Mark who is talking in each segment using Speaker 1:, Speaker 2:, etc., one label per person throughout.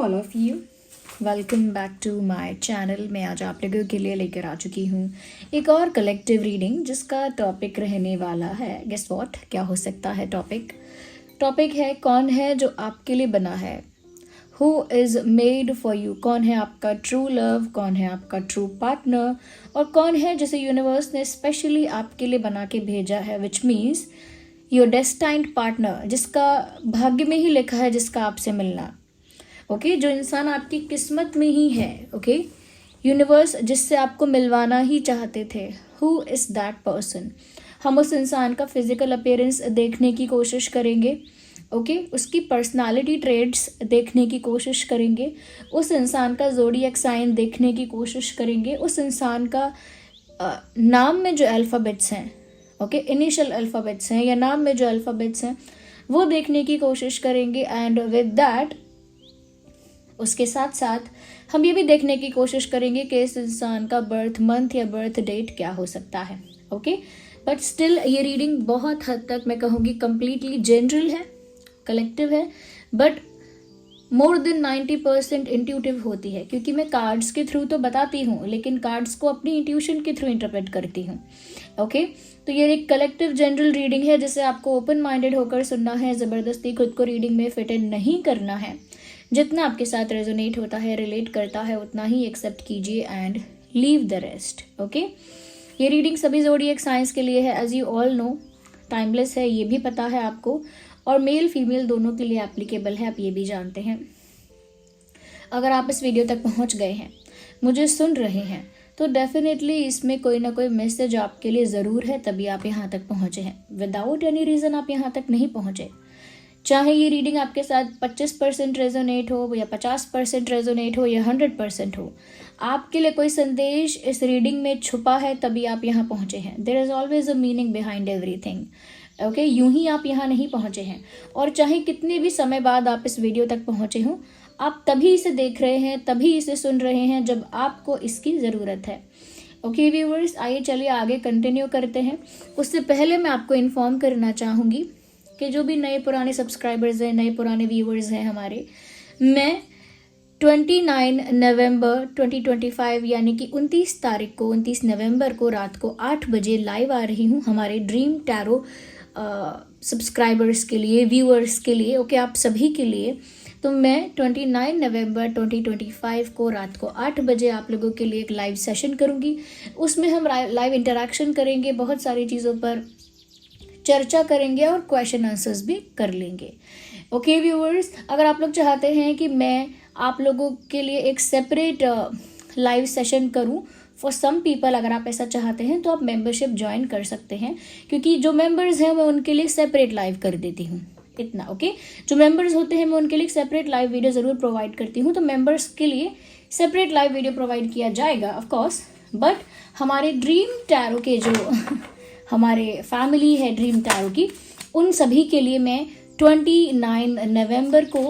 Speaker 1: All of you, welcome back to my channel. मैं आज आप लोगों के लिए लेकर आ चुकी हूँ एक और कलेक्टिव रीडिंग जिसका टॉपिक रहने वाला है, गेस व्हाट, क्या हो सकता है टॉपिक है कौन है जो आपके लिए बना है, who is made for you. कौन है आपका ट्रू लव, कौन है आपका ट्रू पार्टनर, और कौन है जिसे यूनिवर्स ने स्पेशली आपके लिए बना के भेजा है, which means your destined partner, जिसका भाग्य में ही लिखा है जिसका आपसे मिलना। ओके जो इंसान आपकी किस्मत में ही है। ओके यूनिवर्स जिससे आपको मिलवाना ही चाहते थे, हु इज़ दैट पर्सन। हम उस इंसान का फिजिकल अपीयरेंस देखने की कोशिश करेंगे। ओके उसकी पर्सनालिटी ट्रेड्स देखने की कोशिश करेंगे, उस इंसान का ज़ोडिएक साइन देखने की कोशिश करेंगे, उस इंसान का नाम में जो अल्फ़ाबेट्स हैं, ओके इनिशियल अल्फ़ाबेट्स हैं या नाम में जो अल्फ़ाबेट्स हैं वो देखने की कोशिश करेंगे। एंड विद दैट उसके साथ साथ हम ये भी देखने की कोशिश करेंगे कि इस इंसान का बर्थ मंथ या बर्थ डेट क्या हो सकता है। ओके बट स्टिल ये रीडिंग बहुत हद तक मैं कहूँगी कम्प्लीटली जनरल है, कलेक्टिव है, बट मोर देन 90% इंट्यूटिव होती है, क्योंकि मैं कार्ड्स के थ्रू तो बताती हूँ लेकिन कार्ड्स को अपनी इंट्यूशन के थ्रू इंटरप्रेट करती हूँ। ओके तो ये एक कलेक्टिव जनरल रीडिंग है जिसे आपको ओपन माइंडेड होकर सुनना है, ज़बरदस्ती खुद को रीडिंग में फिट इन नहीं करना है। जितना आपके साथ रेजोनेट होता है, रिलेट करता है, उतना ही एक्सेप्ट कीजिए and leave the rest. Okay ये रीडिंग सभी ज़ोडिएक साइंस के लिए है, as you all know, timeless है, ये भी पता है आपको, और मेल फीमेल दोनों के लिए एप्लीकेबल है, आप ये भी जानते हैं। अगर आप इस वीडियो तक पहुंच गए हैं, मुझे सुन रहे हैं, तो डेफिनेटली इसमें कोई ना कोई मैसेज आपके लिए ज़रूर है, तभी आप यहाँ तक पहुँचे हैं। विदाउट एनी रीज़न आप यहाँ तक नहीं पहुँचे। चाहे ये रीडिंग आपके साथ 25% रेजोनेट हो या 50% रेजोनेट हो या 100% हो, आपके लिए कोई संदेश इस रीडिंग में छुपा है, तभी आप यहाँ पहुँचे हैं। There is always a meaning behind everything. Okay यूं ही आप यहाँ नहीं पहुँचे हैं, और चाहे कितने भी समय बाद आप इस वीडियो तक पहुँचे हों, आप तभी इसे देख रहे हैं, तभी इसे सुन रहे हैं जब आपको इसकी ज़रूरत है। ओके व्यूअर्स, आइए चलिए आगे कंटिन्यू करते हैं। उससे पहले मैं आपको इन्फॉर्म करना चाहूँगी कि जो भी नए पुराने सब्सक्राइबर्स हैं, नए पुराने व्यूअर्स हैं हमारे, मैं 29 नवंबर 2025 यानी कि 29 नवंबर को रात को 8 बजे लाइव आ रही हूँ हमारे ड्रीम टैरो सब्सक्राइबर्स के लिए, व्यूअर्स के लिए। ओके आप सभी के लिए। तो मैं 29 नवंबर 2025 को रात को 8 बजे आप लोगों के लिए एक लाइव सेशन करूँगी। उसमें हम लाइव इंटरेक्शन करेंगे, बहुत सारी चीज़ों पर चर्चा करेंगे और क्वेश्चन आंसर्स भी कर लेंगे। ओके व्यूअर्स, अगर आप लोग चाहते हैं कि मैं आप लोगों के लिए एक सेपरेट लाइव सेशन करूं फॉर सम पीपल, अगर आप ऐसा चाहते हैं तो आप मेंबरशिप ज्वाइन कर सकते हैं, क्योंकि जो मेंबर्स हैं मैं उनके लिए सेपरेट लाइव कर देती हूँ इतना। ओके जो मेंबर्स होते हैं मैं उनके लिए सेपरेट लाइव वीडियो ज़रूर प्रोवाइड करती हूँ, तो मेंबर्स के लिए सेपरेट लाइव वीडियो प्रोवाइड किया जाएगा ऑफकोर्स। बट हमारे ड्रीम टैरो के जो हमारे फैमिली है ड्रीम टैरो की, उन सभी के लिए मैं 29 नवंबर को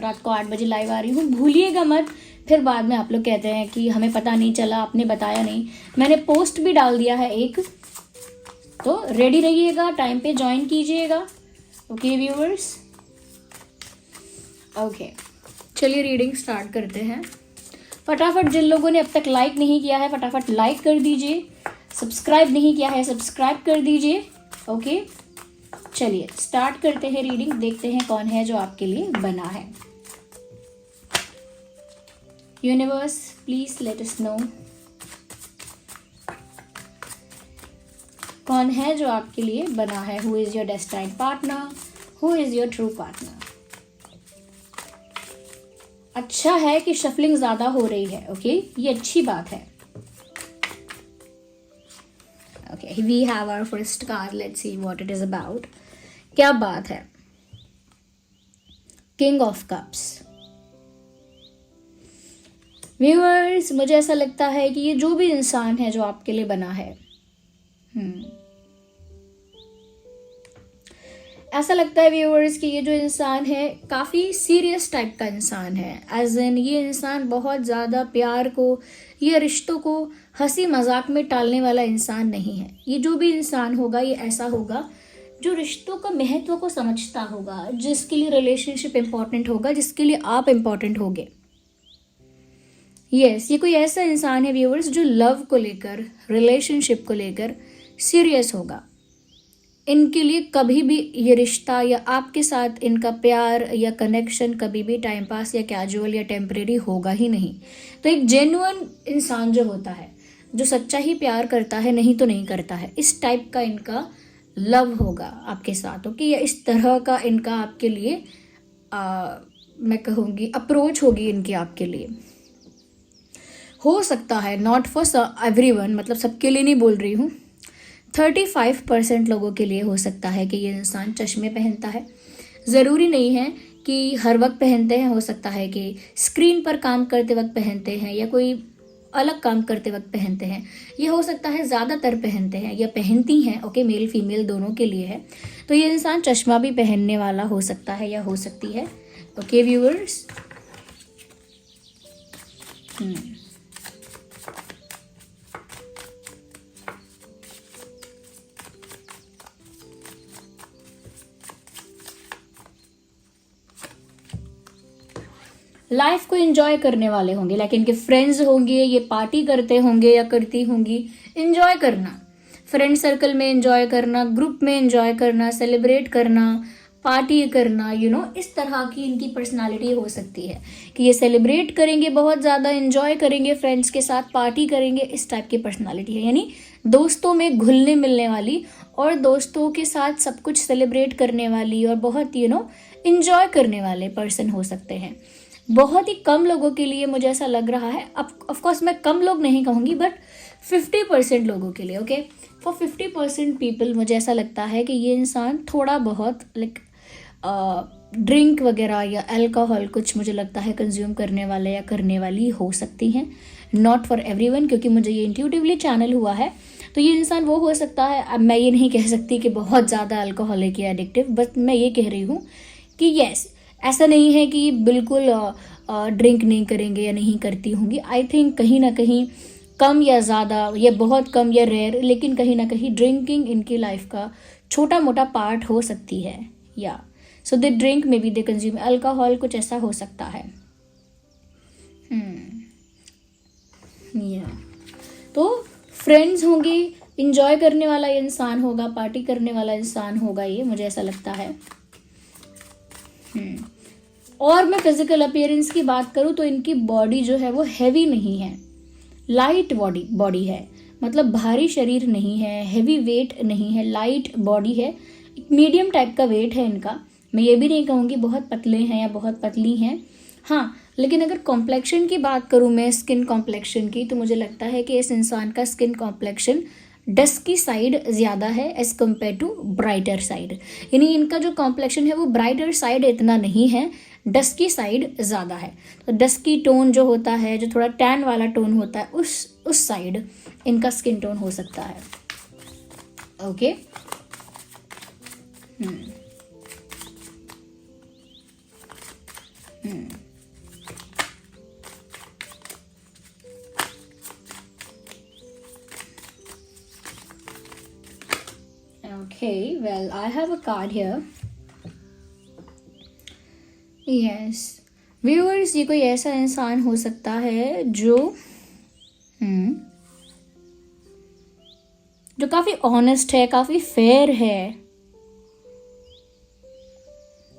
Speaker 1: रात को 8 बजे लाइव आ रही हूँ। भूलिएगा मत, फिर बाद में आप लोग कहते हैं कि हमें पता नहीं चला, आपने बताया नहीं। मैंने पोस्ट भी डाल दिया है एक, तो रेडी रहिएगा, टाइम पे ज्वाइन कीजिएगा। ओके व्यूअर्स, ओके चलिए रीडिंग स्टार्ट करते हैं। फटाफट जिन लोगों ने अब तक लाइक नहीं किया है फटाफट लाइक कर दीजिए, सब्सक्राइब नहीं किया है सब्सक्राइब कर दीजिए। ओके चलिए स्टार्ट करते हैं रीडिंग, देखते हैं कौन है जो आपके लिए बना है। Universe please let us know कौन है जो आपके लिए बना है, who is your destined partner, who is your true partner. अच्छा है कि शफलिंग ज्यादा हो रही है। ओके ये अच्छी बात है। Okay, we have our first card. Let's see what it is about. क्या बात है। King of Cups. Viewers, मुझे ऐसा लगता है कि ये जो भी इंसान है जो आपके लिए बना है, ऐसा लगता है व्यूअर्स कि ये जो इंसान है काफ़ी सीरियस टाइप का इंसान है। एज इन ये इंसान बहुत ज़्यादा प्यार को या रिश्तों को हंसी मजाक में टालने वाला इंसान नहीं है। ये जो भी इंसान होगा ये ऐसा होगा जो रिश्तों का महत्व को समझता होगा, जिसके लिए रिलेशनशिप इंपॉर्टेंट होगा, जिसके लिए आप इंपॉर्टेंट होगे। यस, ये कोई ऐसा इंसान है व्यूअर्स जो लव को लेकर, रिलेशनशिप को लेकर सीरियस होगा। इनके लिए कभी भी ये रिश्ता या आपके साथ इनका प्यार या कनेक्शन कभी भी टाइम पास या कैजुअल या टेम्परेरी होगा ही नहीं। तो एक जेन्युइन इंसान जो होता है, जो सच्चा ही प्यार करता है, नहीं तो नहीं करता है, इस टाइप का इनका लव होगा आपके साथ। ओके, या इस तरह का इनका आपके लिए मैं कहूँगी अप्रोच होगी इनकी आपके लिए। हो सकता है, नॉट फॉर एवरीवन, मतलब सबके लिए नहीं बोल रही हूँ, 35% लोगों के लिए हो सकता है कि ये इंसान चश्मे पहनता है। ज़रूरी नहीं है कि हर वक्त पहनते हैं, हो सकता है कि स्क्रीन पर काम करते वक्त पहनते हैं या कोई अलग काम करते वक्त पहनते हैं। ये हो सकता है ज़्यादातर पहनते हैं या पहनती हैं। ओके, मेल फीमेल दोनों के लिए है। तो ये इंसान चश्मा भी पहनने वाला हो सकता है या हो सकती है। ओके व्यूअर्स, लाइफ को एंजॉय करने वाले होंगे, लाइक इनके फ्रेंड्स होंगे, ये पार्टी करते होंगे या करती होंगी। एंजॉय करना, फ्रेंड सर्कल में एंजॉय करना, ग्रुप में एंजॉय करना, सेलिब्रेट करना, पार्टी करना, इस तरह की इनकी पर्सनालिटी हो सकती है कि ये सेलिब्रेट करेंगे, बहुत ज़्यादा एंजॉय करेंगे, फ्रेंड्स के साथ पार्टी करेंगे, इस टाइप की पर्सनालिटी है। यानी दोस्तों में घुलने मिलने वाली और दोस्तों के साथ सब कुछ सेलिब्रेट करने वाली और बहुत एंजॉय करने वाले पर्सन हो सकते हैं। बहुत ही कम लोगों के लिए मुझे ऐसा लग रहा है, ऑफ कोर्स मैं कम लोग नहीं कहूँगी, बट 50% लोगों के लिए, ओके, फॉर 50% पीपल मुझे ऐसा लगता है कि ये इंसान थोड़ा बहुत लाइक ड्रिंक वगैरह या अल्कोहल कुछ मुझे लगता है कंज्यूम करने वाले या करने वाली हो सकती हैं। नॉट फॉर एवरीवन, क्योंकि मुझे ये इंट्यूटिवली चैनल हुआ है। तो ये इंसान वो हो सकता है। अब मैं ये नहीं कह सकती कि बहुत ज़्यादा अल्कोहलिक या एडिक्टिव, बट मैं ये कह रही हूँ कि यस, ऐसा नहीं है कि बिल्कुल ड्रिंक नहीं करेंगे या नहीं करती होंगी। आई थिंक कहीं ना कहीं कम या ज़्यादा या बहुत कम या रेयर, लेकिन कहीं ना कहीं ड्रिंकिंग इनकी लाइफ का छोटा मोटा पार्ट हो सकती है। या so they drink, maybe they consume alcohol, कुछ ऐसा हो सकता है। या तो फ्रेंड्स होंगे, इंजॉय करने वाला इंसान होगा, पार्टी करने वाला इंसान होगा, ये मुझे ऐसा लगता है। और मैं फिजिकल अपीयरेंस की बात करूँ तो इनकी बॉडी जो है वो हैवी नहीं है, लाइट बॉडी है, मतलब भारी शरीर नहीं है, हैवी वेट नहीं है, लाइट बॉडी है, एक मीडियम टाइप का वेट है इनका। मैं ये भी नहीं कहूँगी बहुत पतले हैं या बहुत पतली हैं, हाँ, लेकिन अगर कॉम्प्लेक्शन की बात करूँ मैं, स्किन कॉम्प्लेक्शन की, तो मुझे लगता है कि इस इंसान का स्किन कॉम्प्लेक्शन डस्की साइड ज़्यादा है as compare to brighter side. यानी इनका जो कॉम्प्लेक्शन है वो ब्राइटर साइड इतना नहीं है, डस्की साइड ज़्यादा है। तो डस्की टोन जो होता है, जो थोड़ा टैन वाला टोन होता है, उस साइड इनका स्किन टोन हो सकता है। Okay, Okay, well, I have a card here. Yes. Viewers, ये कोई ऐसा इंसान हो सकता है जो काफ़ी ऑनेस्ट है, काफ़ी फेयर है,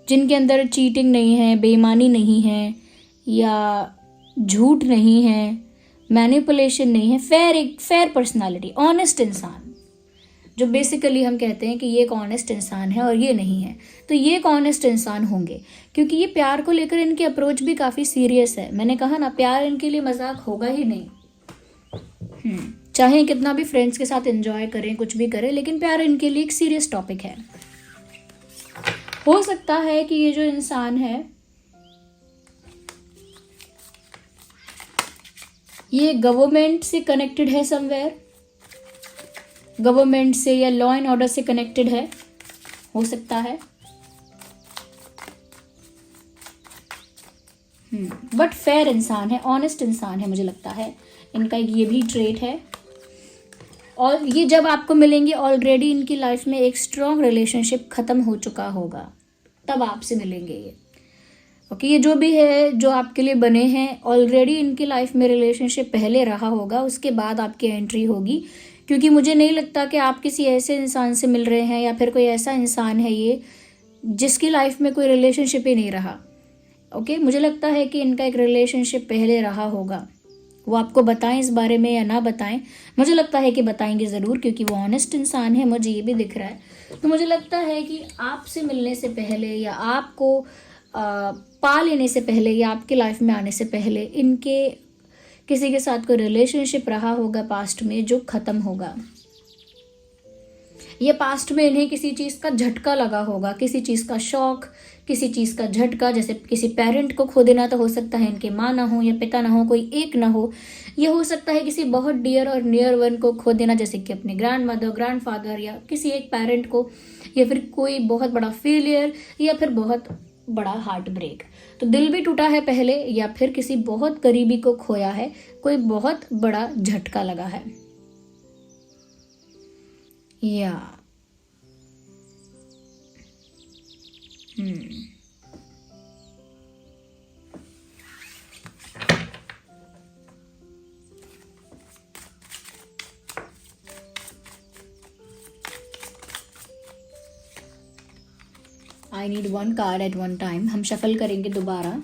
Speaker 1: जिनके अंदर चीटिंग नहीं है, बेईमानी नहीं है या झूठ नहीं है, मैनिपुलेशन नहीं है, एक फेयर पर्सनालिटी, ऑनेस्ट इंसान, जो बेसिकली हम कहते हैं कि ये एक ऑनेस्ट इंसान है और ये नहीं है। तो ये एक ऑनेस्ट इंसान होंगे, क्योंकि ये प्यार को लेकर इनकी अप्रोच भी काफ़ी सीरियस है। मैंने कहा ना, प्यार इनके लिए मजाक होगा ही नहीं। चाहे कितना भी फ्रेंड्स के साथ एंजॉय करें, कुछ भी करें, लेकिन प्यार इनके लिए एक सीरियस टॉपिक है। हो सकता है कि ये जो इंसान है ये गवर्नमेंट से कनेक्टेड है, समवेयर गवर्नमेंट से या लॉ एंड ऑर्डर से कनेक्टेड है, हो सकता है। बट फेयर इंसान है, ऑनेस्ट इंसान है, मुझे लगता है इनका ये भी ट्रेट है। और ये जब आपको मिलेंगे ऑलरेडी इनकी लाइफ में एक स्ट्रॉन्ग रिलेशनशिप ख़त्म हो चुका होगा, तब आपसे मिलेंगे ये। ओके, ये जो भी है जो आपके लिए बने हैं, ऑलरेडी इनकी लाइफ में रिलेशनशिप पहले रहा होगा, उसके बाद आपकी एंट्री होगी। क्योंकि मुझे नहीं लगता कि आप किसी ऐसे इंसान से मिल रहे हैं या फिर कोई ऐसा इंसान है ये जिसकी लाइफ में कोई रिलेशनशिप ही नहीं रहा। ओके, मुझे लगता है कि इनका एक रिलेशनशिप पहले रहा होगा। वो आपको बताएं इस बारे में या ना बताएं, मुझे लगता है कि बताएंगे ज़रूर, क्योंकि वो ऑनेस्ट इंसान है, मुझे ये भी दिख रहा है। तो मुझे लगता है कि आपसे मिलने से पहले या आपको पा लेने से पहले या आपके लाइफ में आने से पहले इनके किसी के साथ कोई रिलेशनशिप रहा होगा पास्ट में जो ख़त्म होगा। ये पास्ट में इन्हें किसी चीज़ का झटका लगा होगा, किसी चीज़ का शौक, किसी चीज़ का झटका, जैसे किसी पेरेंट को खो देना, तो हो सकता है इनके माँ ना हो या पिता ना हो, कोई एक ना हो। ये हो सकता है किसी बहुत डियर और नियर वन को खो देना, जैसे कि अपने ग्रैंड मदर, ग्रैंड फादर या किसी एक पेरेंट को, या फिर कोई बहुत बड़ा फेलियर या फिर बहुत बड़ा हार्ट ब्रेक। तो दिल भी टूटा है पहले, या फिर किसी बहुत करीबी को खोया है, कोई बहुत बड़ा झटका लगा है। या I need one card at one time. हम शफल करेंगे दोबारा।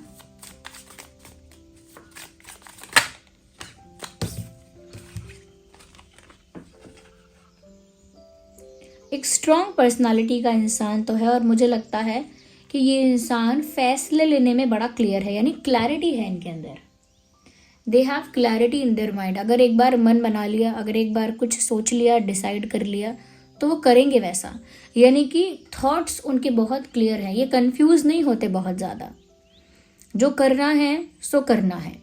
Speaker 1: एक स्ट्रॉन्ग पर्सनालिटी का इंसान तो है, और मुझे लगता है कि ये इंसान फैसले लेने में बड़ा क्लियर है, यानी क्लैरिटी है इनके अंदर। They have clarity in their mind. अगर एक बार मन बना लिया, अगर एक बार कुछ सोच लिया, डिसाइड कर लिया, तो वो करेंगे वैसा। यानी कि थॉट्स उनके बहुत क्लियर हैं, ये कंफ्यूज नहीं होते बहुत ज़्यादा। जो करना है सो करना है,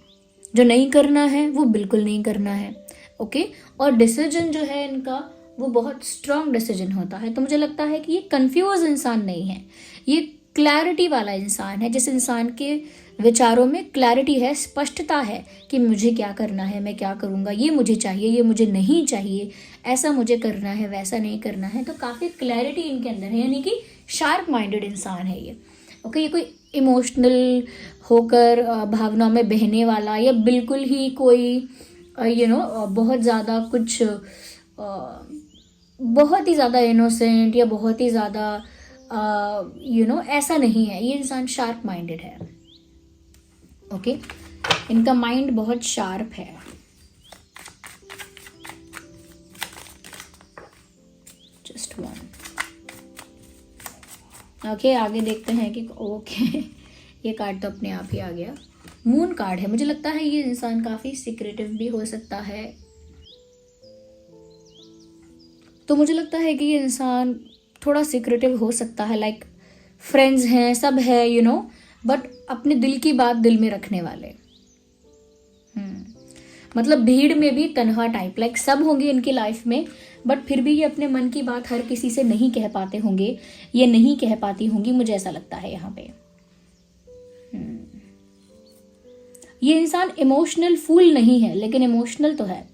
Speaker 1: जो नहीं करना है वो बिल्कुल नहीं करना है। ओके, और डिसीजन जो है इनका वो बहुत स्ट्रॉन्ग डिसीजन होता है। तो मुझे लगता है कि ये कंफ्यूज इंसान नहीं है, ये क्लैरिटी वाला इंसान है, जिस इंसान के विचारों में क्लैरिटी है, स्पष्टता है कि मुझे क्या करना है, मैं क्या करूँगा, ये मुझे चाहिए, ये मुझे नहीं चाहिए, ऐसा मुझे करना है, वैसा नहीं करना है। तो काफ़ी क्लैरिटी इनके अंदर है, यानी कि शार्प माइंडेड इंसान है ये। ओके, ये कोई इमोशनल होकर भावनाओं में बहने वाला या बिल्कुल ही कोई बहुत ज़्यादा कुछ बहुत ही ज़्यादा इनोसेंट या बहुत ही ज़्यादा ऐसा नहीं है। ये इंसान शार्प माइंडेड है। ओके, इनका माइंड बहुत शार्प है। Just one. ओके, आगे देखते हैं कि ओके ये कार्ड तो अपने आप ही आ गया। मून कार्ड है। मुझे लगता है ये इंसान काफ़ी सीक्रेटिव भी हो सकता है। तो मुझे लगता है कि ये इंसान थोड़ा सीक्रेटिव हो सकता है, लाइक फ्रेंड्स हैं, सब है बट अपने दिल की बात दिल में रखने वाले। मतलब भीड़ में भी तन्हा टाइप, लाइक सब होंगे इनकी लाइफ में, बट फिर भी ये अपने मन की बात हर किसी से नहीं कह पाते होंगे, ये नहीं कह पाती होंगी, मुझे ऐसा लगता है यहाँ पे। ये इंसान इमोशनल फूल नहीं है, लेकिन इमोशनल तो है।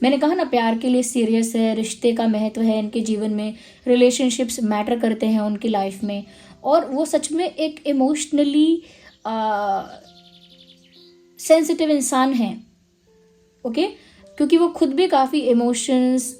Speaker 1: मैंने कहा ना, प्यार के लिए सीरियस है, रिश्ते का महत्व है इनके जीवन में, रिलेशनशिप्स मैटर करते हैं उनकी लाइफ में, और वो सच में एक इमोशनली सेंसिटिव इंसान है। ओके, क्योंकि वो खुद भी काफ़ी इमोशंस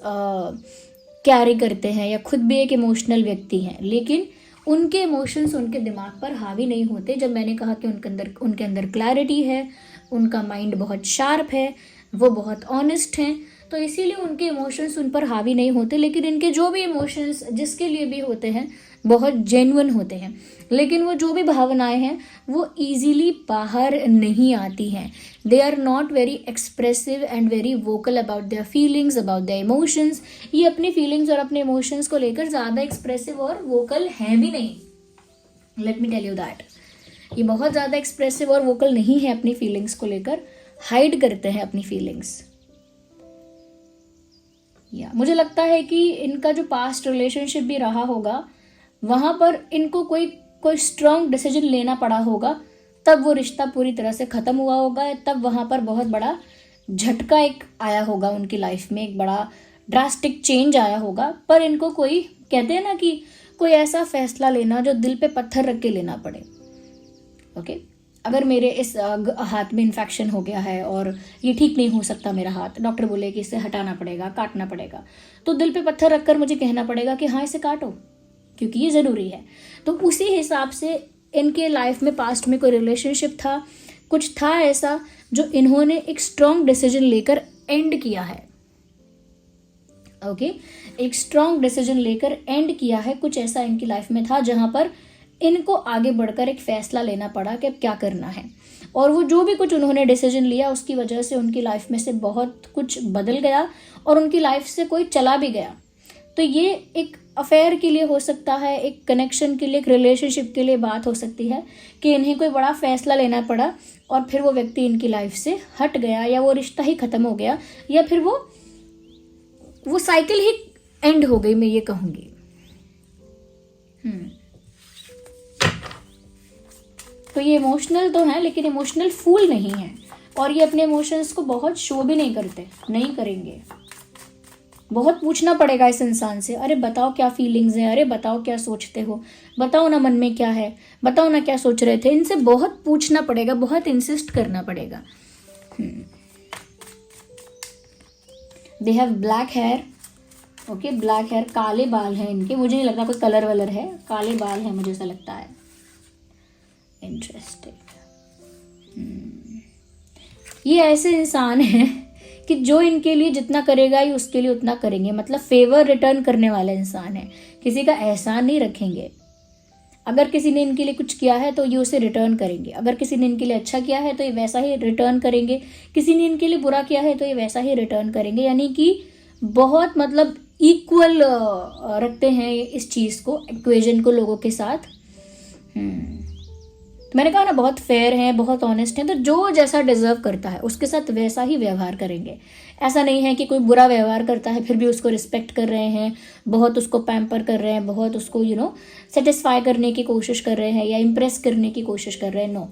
Speaker 1: कैरी करते हैं, या खुद भी एक इमोशनल व्यक्ति हैं, लेकिन उनके इमोशंस उनके दिमाग पर हावी नहीं होते। जब मैंने कहा कि उनके अंदर क्लैरिटी है, उनका माइंड बहुत शार्प है, वो बहुत ऑनेस्ट हैं, तो इसीलिए उनके इमोशंस उन पर हावी नहीं होते। लेकिन इनके जो भी इमोशंस जिसके लिए भी होते हैं बहुत जेन्युइन होते हैं, लेकिन वो जो भी भावनाएं हैं वो इजीली बाहर नहीं आती हैं। They are not very expressive and very vocal about their feelings, about their emotions. ये अपनी फीलिंग्स और अपने इमोशंस को लेकर ज़्यादा एक्सप्रेसिव और वोकल हैं भी नहीं। Let me tell you that, ये बहुत ज़्यादा एक्सप्रेसिव और वोकल नहीं है अपनी फीलिंग्स को लेकर, हाइड करते हैं अपनी फीलिंग्स। मुझे लगता है कि इनका जो पास्ट रिलेशनशिप भी रहा होगा, वहाँ पर इनको कोई स्ट्रॉन्ग डिसीजन लेना पड़ा होगा, तब वो रिश्ता पूरी तरह से ख़त्म हुआ होगा, तब वहाँ पर बहुत बड़ा झटका एक आया होगा उनकी लाइफ में, एक बड़ा ड्रास्टिक चेंज आया होगा, पर इनको कोई, कहते हैं ना कि कोई ऐसा फैसला लेना जो दिल पे पत्थर रख के लेना पड़े। ओके, अगर मेरे इस हाथ में इन्फेक्शन हो गया है और ये ठीक नहीं हो सकता मेरा हाथ, डॉक्टर बोले कि इसे हटाना पड़ेगा, काटना पड़ेगा, तो दिल पे पत्थर रखकर मुझे कहना पड़ेगा कि हाँ इसे काटो क्योंकि ये ज़रूरी है। तो उसी हिसाब से इनके लाइफ में पास्ट में कोई रिलेशनशिप था, कुछ था ऐसा जो इन्होंने एक स्ट्रॉन्ग डिसीजन लेकर एंड किया है। ओके, एक स्ट्रॉन्ग डिसीजन लेकर एंड किया है। कुछ ऐसा इनकी लाइफ में था जहां पर इनको आगे बढ़कर एक फैसला लेना पड़ा कि अब क्या करना है, और वो जो भी कुछ उन्होंने डिसीजन लिया उसकी वजह से उनकी लाइफ में से बहुत कुछ बदल गया और उनकी लाइफ से कोई चला भी गया। तो ये एक अफेयर के लिए हो सकता है, एक कनेक्शन के लिए, एक रिलेशनशिप के लिए बात हो सकती है कि इन्हें कोई बड़ा फैसला लेना पड़ा और फिर वो व्यक्ति इनकी लाइफ से हट गया, या वो रिश्ता ही खत्म हो गया, या फिर वो साइकिल ही एंड हो गई, मैं ये कहूंगी। तो ये इमोशनल तो है लेकिन इमोशनल फूल नहीं है, और ये अपने इमोशंस को बहुत शो भी नहीं करते, नहीं करेंगे। बहुत पूछना पड़ेगा इस इंसान से, अरे बताओ क्या फीलिंग्स हैं, अरे बताओ क्या सोचते हो, बताओ ना मन में क्या है, बताओ ना क्या सोच रहे थे। इनसे बहुत पूछना पड़ेगा, बहुत इंसिस्ट करना पड़ेगा। They have black hair. Okay, black hair, काले बाल हैं इनके, मुझे नहीं लगता कोई कलर वलर है, काले बाल हैं मुझे ऐसा लगता है। इंटरेस्टिंग। ये ऐसे इंसान हैं कि जो इनके लिए जितना करेगा ये उसके लिए उतना करेंगे, मतलब फेवर रिटर्न करने वाले इंसान है, किसी का एहसान नहीं रखेंगे। अगर किसी ने इनके लिए कुछ किया है तो ये उसे रिटर्न करेंगे, अगर किसी ने इनके लिए अच्छा किया है तो ये वैसा ही रिटर्न करेंगे, किसी ने इनके लिए बुरा किया है तो ये वैसा ही रिटर्न करेंगे। यानी कि बहुत मतलब इक्वल रखते हैं इस चीज़ को, इक्वेशन को लोगों के साथ। तो मैंने कहा ना, बहुत फेयर हैं, बहुत ऑनेस्ट हैं, तो जो जैसा डिजर्व करता है उसके साथ वैसा ही व्यवहार करेंगे। ऐसा नहीं है कि कोई बुरा व्यवहार करता है फिर भी उसको रिस्पेक्ट कर रहे हैं, बहुत उसको पैम्पर कर रहे हैं, बहुत उसको सेटिस्फाई करने की कोशिश कर रहे हैं या इम्प्रेस करने की कोशिश कर रहे हैं। नो,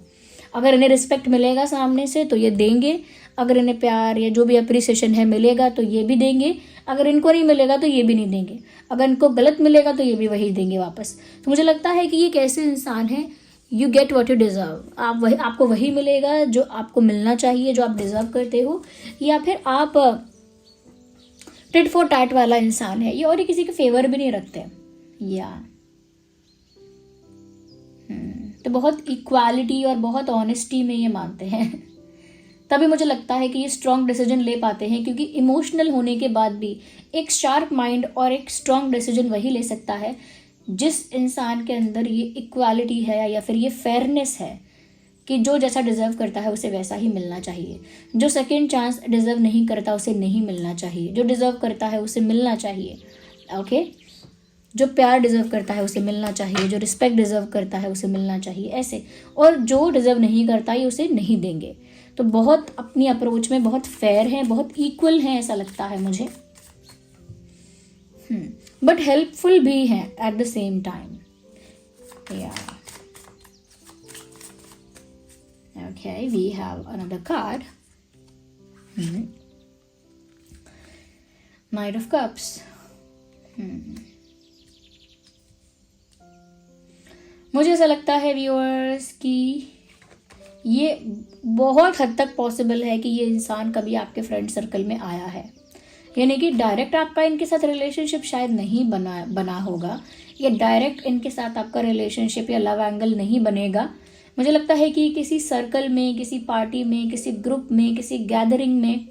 Speaker 1: अगर इन्हें रिस्पेक्ट मिलेगा सामने से तो ये देंगे, अगर इन्हें प्यार या जो भी अप्रिसिएशन है मिलेगा तो ये भी देंगे, अगर इनको नहीं मिलेगा तो ये भी नहीं देंगे, अगर इनको गलत मिलेगा तो ये भी वही देंगे वापस। तो मुझे लगता है कि ये कैसे इंसान है, you get what you deserve. आपको वही मिलेगा जो आपको मिलना चाहिए, जो आप डिज़र्व करते हो, या फिर आप टिट फॉर टैट वाला इंसान है ये, और ये किसी के फेवर भी नहीं रखते या तो बहुत इक्वालिटी और बहुत ऑनेस्टी में ये मानते हैं। तभी मुझे लगता है कि ये स्ट्रॉन्ग डिसीजन ले पाते हैं, क्योंकि इमोशनल होने के बाद भी एक शार्प माइंड और एक स्ट्रॉन्ग डिसीजन वही ले सकता है जिस इंसान के अंदर ये इक्वालिटी है या फिर ये फेयरनेस है कि जो जैसा डिज़र्व करता है उसे वैसा ही मिलना चाहिए, जो सेकंड चांस डिज़र्व नहीं करता उसे नहीं मिलना चाहिए, जो डिज़र्व करता है उसे मिलना चाहिए। ओके, जो प्यार डिज़र्व करता है उसे मिलना चाहिए, जो रिस्पेक्ट डिज़र्व करता है उसे मिलना चाहिए, ऐसे। और जो डिज़र्व नहीं करता ये उसे नहीं देंगे। तो बहुत अपनी अप्रोच में बहुत फेयर हैं, बहुत इक्वल हैं, ऐसा लगता है मुझे। बट हेल्पफुल भी हैं एट द सेम टाइम। या okay, we have another card. Knight of Cups. मुझे ऐसा लगता है व्यूअर्स कि ये बहुत हद तक पॉसिबल है कि ये इंसान कभी आपके फ्रेंड सर्कल में आया है, यानी कि डायरेक्ट आपका इनके साथ रिलेशनशिप शायद नहीं बना होगा, या डायरेक्ट इनके साथ आपका रिलेशनशिप या लव एंगल नहीं बनेगा। मुझे लगता है कि किसी सर्कल में, किसी पार्टी में, किसी ग्रुप में, किसी गैदरिंग में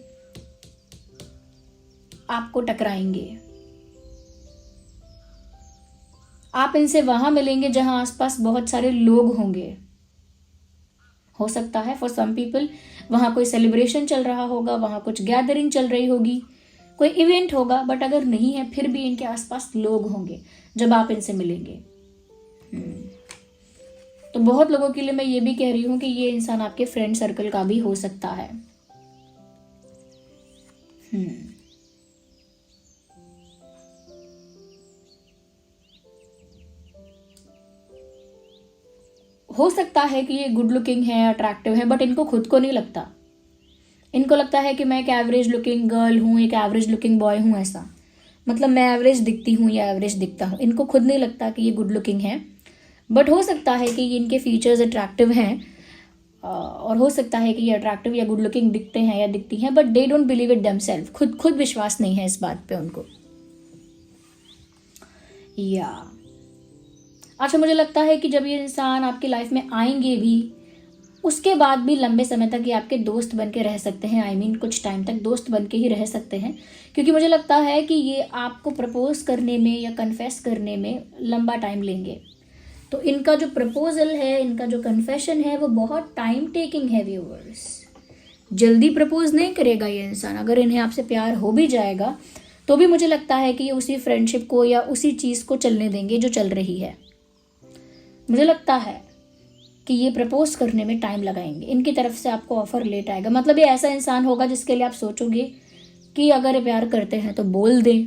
Speaker 1: आपको टकराएंगे। आप इनसे वहां मिलेंगे जहां आसपास बहुत सारे लोग होंगे। हो सकता है फॉर सम पीपल वहां कोई सेलिब्रेशन चल रहा होगा, वहां कुछ गैदरिंग चल रही होगी, कोई इवेंट होगा, बट अगर नहीं है फिर भी इनके आसपास लोग होंगे जब आप इनसे मिलेंगे। तो बहुत लोगों के लिए मैं ये भी कह रही हूं कि ये इंसान आपके फ्रेंड सर्कल का भी हो सकता है। हो सकता है कि ये गुड लुकिंग है, अट्रैक्टिव है, बट इनको खुद को नहीं लगता। इनको लगता है कि मैं एक एवरेज लुकिंग गर्ल हूँ, एक एवरेज लुकिंग बॉय हूँ, ऐसा। मतलब मैं एवरेज दिखती हूँ या एवरेज दिखता हूँ, इनको खुद नहीं लगता कि ये गुड लुकिंग है, बट हो सकता है कि इनके फीचर्स अट्रैक्टिव हैं, और हो सकता है कि ये अट्रैक्टिव या गुड लुकिंग दिखते हैं या दिखती हैं, but they don't believe it themselves, खुद विश्वास नहीं है इस बात पे उनको। या अच्छा, मुझे लगता है कि जब ये इंसान आपकी लाइफ में आएंगे भी, उसके बाद भी लंबे समय तक ये आपके दोस्त बन के रह सकते हैं। आई मीन कुछ टाइम तक दोस्त बन के ही रह सकते हैं, क्योंकि मुझे लगता है कि ये आपको प्रपोज करने में या कन्फेस करने में लंबा टाइम लेंगे। तो इनका जो प्रपोजल है, इनका जो कन्फेशन है, वो बहुत टाइम टेकिंग है व्यूअर्स। जल्दी प्रपोज नहीं करेगा ये इंसान। अगर इन्हें आपसे प्यार हो भी जाएगा तो भी मुझे लगता है कि ये उसी फ्रेंडशिप को या उसी चीज़ को चलने देंगे जो चल रही है। मुझे लगता है कि ये प्रपोज करने में टाइम लगाएंगे। इनकी तरफ से आपको ऑफर लेट आएगा। मतलब ये ऐसा इंसान होगा जिसके लिए आप सोचोगे कि अगर ये प्यार करते हैं तो बोल दें,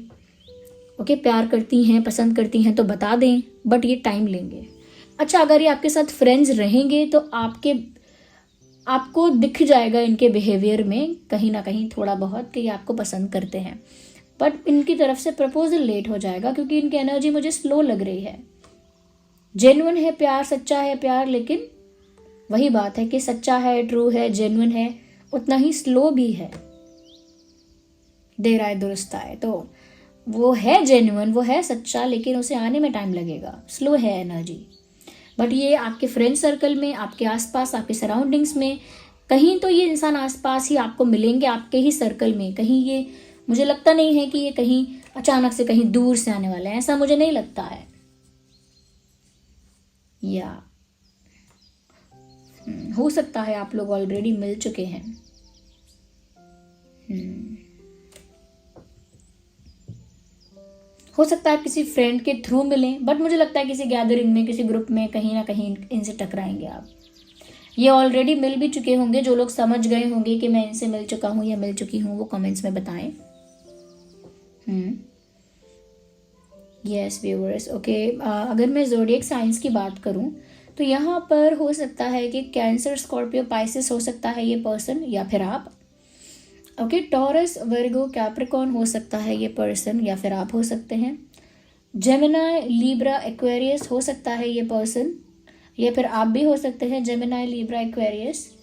Speaker 1: ओके, प्यार करती हैं, पसंद करती हैं तो बता दें, बट ये टाइम लेंगे। अच्छा, अगर ये आपके साथ फ्रेंड्स रहेंगे तो आपको दिख जाएगा इनके बिहेवियर में कहीं ना कहीं थोड़ा बहुत कि ये आपको पसंद करते हैं, बट इनकी तरफ से प्रपोजल लेट हो जाएगा क्योंकि इनकी एनर्जी मुझे स्लो लग रही है। जेन्युइन है प्यार, सच्चा है प्यार, लेकिन वही बात है कि सच्चा है, ट्रू है, जेन्युइन है, उतना ही स्लो भी है। देर आए दुरुस्त आए, तो वो है जेन्युइन, वो है सच्चा, लेकिन उसे आने में टाइम लगेगा, स्लो है एनर्जी। बट ये आपके फ्रेंड सर्कल में, आपके आसपास, आपके सराउंडिंग्स में कहीं तो ये इंसान आसपास ही आपको मिलेंगे, आपके ही सर्कल में कहीं। ये मुझे लगता नहीं है कि ये कहीं अचानक से कहीं दूर से आने वाले हैं, ऐसा मुझे नहीं लगता है। या हो सकता है आप लोग ऑलरेडी मिल चुके हैं। हो सकता है किसी फ्रेंड के थ्रू मिलें, बट मुझे लगता है किसी गैदरिंग में, किसी ग्रुप में कहीं ना कहीं इनसे टकराएंगे आप। ये ऑलरेडी मिल भी चुके होंगे। जो लोग समझ गए होंगे कि मैं इनसे मिल चुका हूँ या मिल चुकी हूँ, वो कमेंट्स में बताएं। Yes viewers, okay. अगर मैं ज़ोडिएक साइंस की बात करूँ तो यहाँ पर हो सकता है कि कैंसर, स्कॉर्पियो, पाइसिस हो सकता है ये पर्सन या फिर आप। ओके, टॉरस, वर्गो, कैप्रिकॉर्न हो सकता है ये पर्सन या फिर आप हो सकते हैं। जेमिनाई, लिब्रा, एक्वेरियस हो सकता है ये पर्सन या फिर आप भी हो सकते हैं। जेमिनाई, लिब्रा, एक्वेरियस,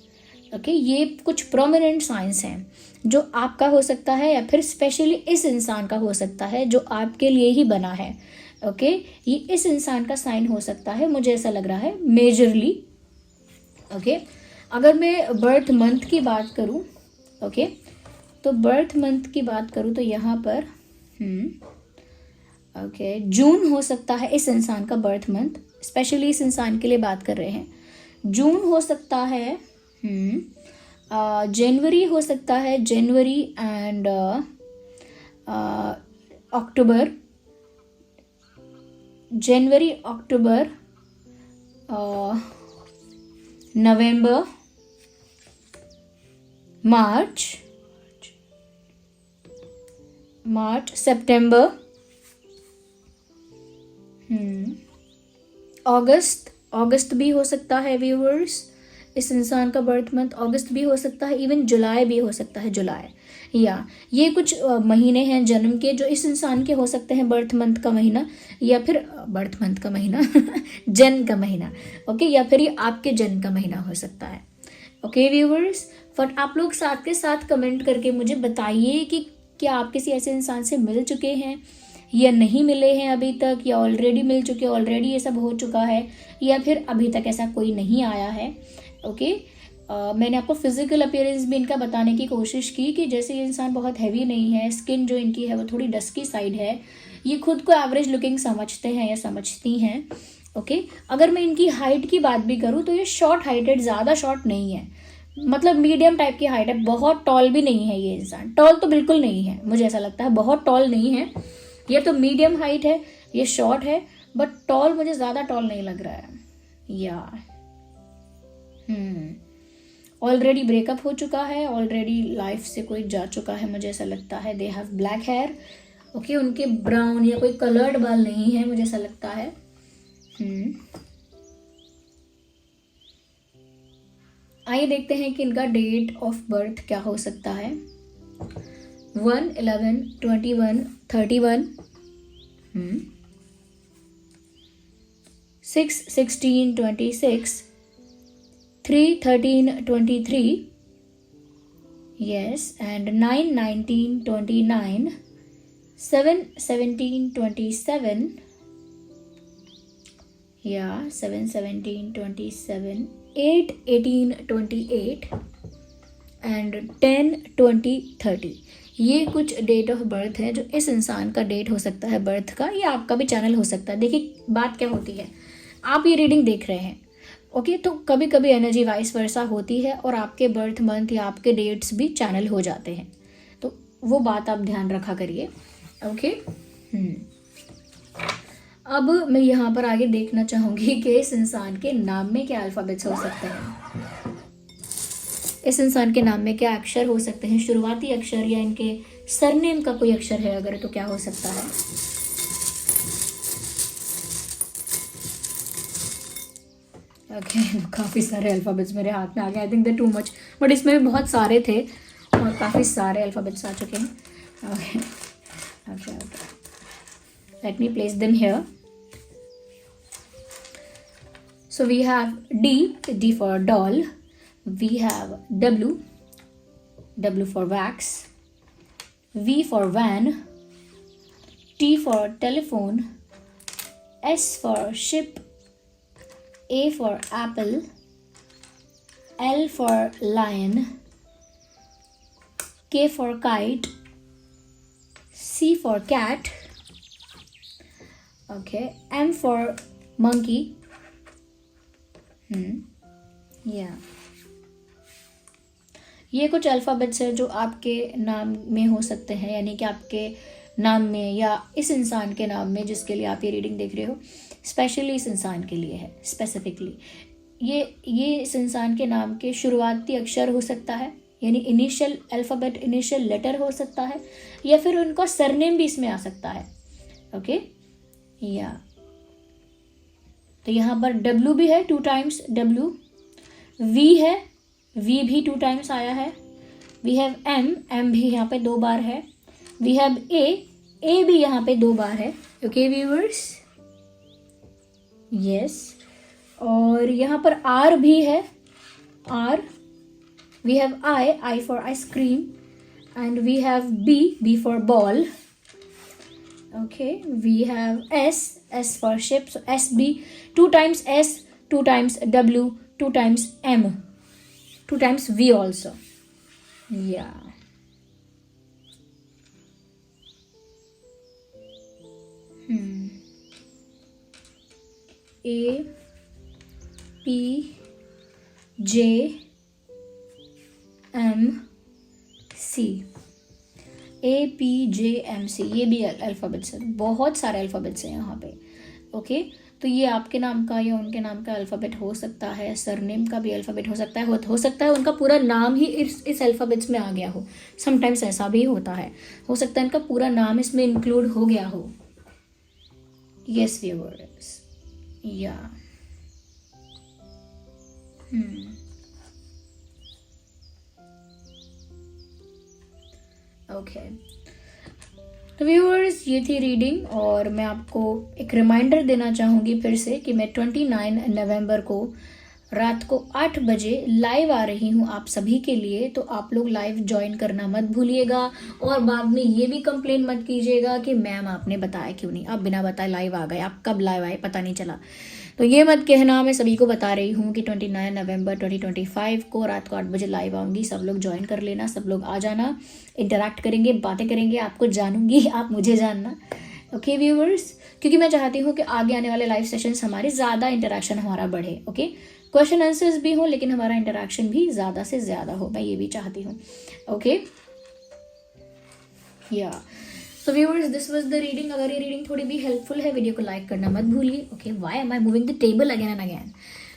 Speaker 1: ओके, ये कुछ प्रोमिनेंट साइंस हैं जो आपका हो सकता है या फिर स्पेशली इस इंसान का हो सकता है जो आपके लिए ही बना है। ओके, ये इस इंसान का साइन हो सकता है, मुझे ऐसा लग रहा है मेजरली। ओके, अगर मैं बर्थ मंथ की बात करूं, ओके, तो बर्थ मंथ की बात करूं तो यहाँ पर ओके, जून हो सकता है इस इंसान का बर्थ मंथ। स्पेशली इस इंसान के लिए बात कर रहे हैं, जून हो सकता है। जनवरी हो सकता है, जनवरी एंड अक्टूबर, जनवरी, अक्टूबर, नवंबर, मार्च, सितंबर, अगस्त भी हो सकता है व्यूअर्स। इस इंसान का बर्थ मंथ अगस्त भी हो सकता है, इवन जुलाई भी हो सकता है, जुलाई। या ये कुछ महीने हैं जन्म के जो इस इंसान के हो सकते हैं, बर्थ मंथ का महीना या फिर बर्थ मंथ का महीना जन्म का महीना, ओके, या फिर ये आपके जन्म का महीना हो सकता है। ओके व्यूअर्स, बट आप लोग साथ के साथ कमेंट करके मुझे बताइए कि क्या आप किसी ऐसे इंसान से मिल चुके हैं या नहीं मिले हैं अभी तक, या ऑलरेडी मिल चुके, ऑलरेडी ये सब हो चुका है, या फिर अभी तक ऐसा कोई नहीं आया है। ओके, मैंने आपको फिजिकल अपीयरेंस भी इनका बताने की कोशिश की कि जैसे ये इंसान बहुत हैवी नहीं है, स्किन जो इनकी है वो थोड़ी डस्की साइड है, ये खुद को एवरेज लुकिंग समझते हैं या समझती हैं। ओके, अगर मैं इनकी हाइट की बात भी करूँ तो ये शॉर्ट हाइटेड, ज़्यादा शॉर्ट नहीं है, मतलब मीडियम टाइप की हाइट है, बहुत टॉल भी नहीं है ये इंसान। टॉल तो बिल्कुल नहीं है, मुझे ऐसा लगता है बहुत टॉल नहीं है ये, तो मीडियम हाइट है, ये शॉर्ट है, बट टॉल मुझे ज़्यादा टॉल नहीं लग रहा है। या ऑलरेडी ब्रेकअप हो चुका है, ऑलरेडी लाइफ से कोई जा चुका है, मुझे ऐसा लगता है। They have black hair, okay, उनके ब्राउन या कोई कलर्ड बाल नहीं है, मुझे ऐसा लगता है। आइए देखते हैं कि इनका डेट ऑफ बर्थ क्या हो सकता है। 1, 11, 21, 31, 6, 16, 26, 3, 13, 23, yes, and 9, 19, 29, 7, 17, 27, yeah, 7, 17, 27, 8, 18, 28 एंड 10, 20, 30 ये कुछ डेट ऑफ बर्थ है जो इस इंसान का डेट हो सकता है बर्थ का, या आपका भी चैनल हो सकता है। देखिए बात क्या होती है, आप ये रीडिंग देख रहे हैं, ओके, तो कभी कभी एनर्जी वाइस वर्सा होती है और आपके बर्थ मंथ या आपके डेट्स भी चैनल हो जाते हैं, तो वो बात आप ध्यान रखा करिए, ओके। अब मैं यहाँ पर आगे देखना चाहूँगी कि इस इंसान के नाम में क्या अल्फ़ाबेट्स हो सकते हैं, इस इंसान के नाम में क्या अक्षर हो सकते हैं, शुरुआती अक्षर या इनके सरनेम का कोई अक्षर है अगर तो क्या हो सकता है। ओके काफ़ी सारे अल्फ़ाबेट्स मेरे हाथ में आ गए, I think the too much, but इसमें भी बहुत सारे थे और काफ़ी सारे अल्फ़ाबेट्स आ चुके हैं। Okay okay okay, let me place them here. So we have D for doll, we have W for wax, V for van, T for telephone, S for ship, A for apple, L for lion, K for kite, C for cat, okay, M for monkey, yeah, ये कुछ alphabets है जो आपके नाम में हो सकते हैं, यानी कि आपके नाम में या इस इंसान के नाम में जिसके लिए आप ये रीडिंग देख रहे हो, स्पेशली इस इंसान के लिए है स्पेसिफिकली। ये इस इंसान के नाम के शुरुआती अक्षर हो सकता है, यानी इनिशियल अल्फ़ाबेट, इनिशियल लेटर हो सकता है, या फिर उनका सरनेम भी इसमें आ सकता है, ओके। या तो यहाँ पर W भी है 2 टाइम्स W, V है, V भी 2 टाइम्स आया है, वी हैव M भी यहाँ पे 2 बार है, वी हैव A भी यहाँ पे 2 बार है, ओके व्यूअर्स, यस। और यहाँ पर R भी है, R, we have I for ice cream, and we have B for ball, okay, we have S for ship, so S भी 2 times S, 2 times W, 2 times M, 2 times V also, yeah. A, P, J, M, C, A, P, J, M, C, ये भी alphabets है, बहुत सारे alphabets हैं यहाँ पे, okay. तो ये आपके नाम का या उनके नाम का अल्फ़ाबेट हो सकता है, सरनेम का भी अल्फ़ाबेट हो सकता है, हो सकता है उनका पूरा नाम ही इस अल्फ़ाबेट्स में आ गया हो, समटाइम्स ऐसा भी होता है, हो सकता है इनका पूरा नाम इसमें इंक्लूड हो गया हो, यस व्यूअर्स, या ओके। तो व्यूअर्स ये थी रीडिंग, और मैं आपको एक रिमाइंडर देना चाहूँगी फिर से कि मैं 29 नवंबर को रात को 8 बजे लाइव आ रही हूँ आप सभी के लिए, तो आप लोग लाइव ज्वाइन करना मत भूलिएगा, और बाद में ये भी कंप्लेन मत कीजिएगा कि मैम आपने बताया क्यों नहीं, आप बिना बताए लाइव आ गए, आप कब लाइव आए पता नहीं चला, तो ये मत कहना। मैं सभी को बता रही हूँ कि 29 नवंबर 2025 को रात को 8 बजे लाइव आऊँगी, सब लोग ज्वाइन कर लेना, सब लोग आ जाना, इंटरैक्ट करेंगे, बातें करेंगे, आपको जानूंगी, आप मुझे जानना, ओके व्यूअर्स, क्योंकि मैं चाहती हूँ कि आगे आने वाले लाइव सेशंस हमारे ज़्यादा इंटरैक्शन हमारा बढ़े, ओके, क्वेश्चन आंसर्स भी हो लेकिन हमारा इंटरैक्शन भी ज़्यादा से ज़्यादा हो, मैं ये भी चाहती हूँ, ओके, या। तो viewers this was the reading. अगर ये रीडिंग थोड़ी भी हेल्पफुल है, वीडियो को लाइक करना मत भूलिए, okay, why am I moving the table again and again,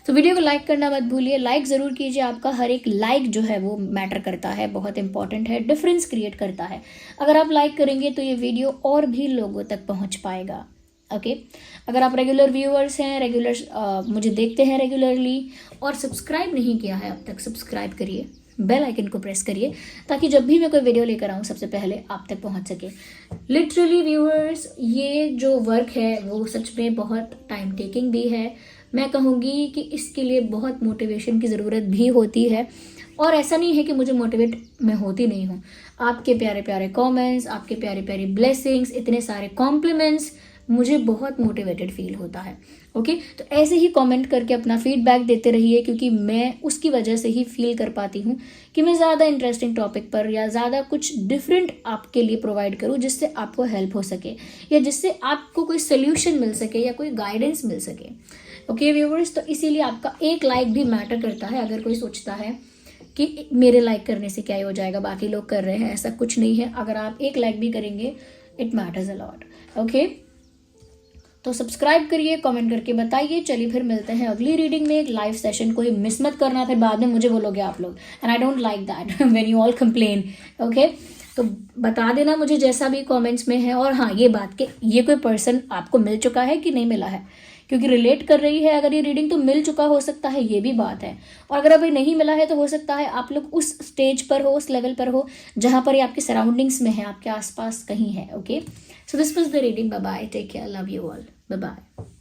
Speaker 1: तो वीडियो को लाइक करना मत भूलिए, लाइक ज़रूर कीजिए, आपका हर एक लाइक जो है वो मैटर करता है, बहुत इंपॉर्टेंट है, डिफरेंस क्रिएट करता है, अगर आप लाइक करेंगे तो ये वीडियो और भी लोगों तक पहुँच पाएगा, ओके। अगर आप रेगुलर व्यूअर्स हैं, मुझे देखते हैं रेगुलरली और सब्सक्राइब नहीं किया है अब तक, सब्सक्राइब करिए, बेल आइकन को प्रेस करिए ताकि जब भी मैं कोई वीडियो लेकर आऊँ सबसे पहले आप तक पहुँच सके। लिटरली व्यूअर्स, ये जो वर्क है वो सच में बहुत टाइम टेकिंग भी है। मैं कहूँगी कि इसके लिए बहुत मोटिवेशन की ज़रूरत भी होती है, और ऐसा नहीं है कि मुझे मोटिवेट मैं होती नहीं हूँ। आपके प्यारे प्यारे कमेंट्स, आपके प्यारे प्यारे ब्लेसिंग्स, इतने सारे कॉम्प्लीमेंट्स, मुझे बहुत मोटिवेटेड फील होता है। ओके, तो ऐसे ही कमेंट करके अपना फीडबैक देते रहिए, क्योंकि मैं उसकी वजह से ही फील कर पाती हूँ कि मैं ज़्यादा इंटरेस्टिंग टॉपिक पर या ज़्यादा कुछ डिफरेंट आपके लिए प्रोवाइड करूँ जिससे आपको हेल्प हो सके, या जिससे आपको कोई सोल्यूशन मिल सके या कोई गाइडेंस मिल सके। ओके व्यूअर्स, तो इसीलिए आपका एक लाइक भी मैटर करता है। अगर कोई सोचता है कि मेरे लाइक करने से क्या ही हो जाएगा, बाकी लोग कर रहे हैं, ऐसा कुछ नहीं है। अगर आप एक लाइक भी करेंगे, it matters a lot. Okay, तो सब्सक्राइब करिए, कमेंट करके बताइए। चलिए फिर मिलते हैं अगली रीडिंग में। एक लाइव सेशन कोई मिस मत करना, फिर बाद में मुझे बोलोगे आप लोग, and I don't like that when you all complain. Okay, तो बता देना मुझे जैसा भी कमेंट्स में है। और हाँ, ये बात कि ये कोई पर्सन आपको मिल चुका है कि नहीं मिला है, क्योंकि रिलेट कर रही है अगर ये रीडिंग तो मिल चुका हो सकता है, ये भी बात है। और अगर अभी नहीं मिला है तो हो सकता है आप लोग उस स्टेज पर हो, उस लेवल पर हो जहां पर ये आपके सराउंडिंग्स में है, आपके आसपास कहीं है। Okay, so this was the reading. Bye bye, take care, love you all, bye bye.